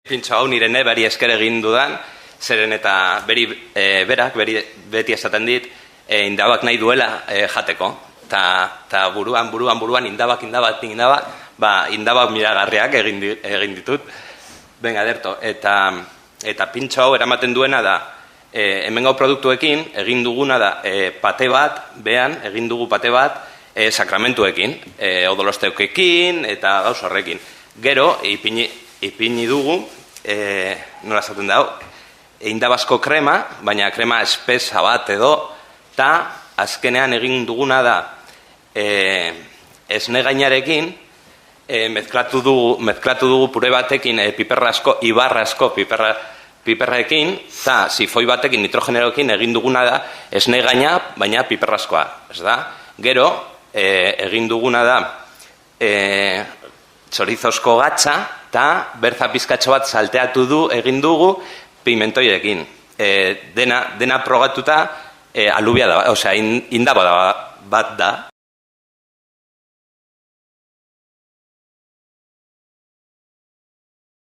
Pintxo hau nire nebari esker egin dudan, zeren eta berak beti esaten dit, indabak nahi duela jateko. Ta buruan indabak, indabak miragarriak egin ditut. Benga, derto. Eta pintxo hau eramaten duena da, hemengo produktuekin egin duguna da pate bat, egin dugu pate bat, sakramentuekin, odolosteukekin eta gauz horrekin. Gero, ipini dugu, nola esaten dago, indabasko krema, baina krema espesa bat edo, eta azkenean egin duguna da, esne gainarekin, mezklatu dugu pure batekin ibarrasko piperraekin, eta sifoi batekin nitrogenerokin egin duguna da, esne gaina, baina piperraskoa, ez da? Gero, egin duguna da, txorizozko gatza, eta berza pizkatxo bat salteatu egin dugu pimentoirekin. Dena progatuta alubia da, osea, indaba bat da.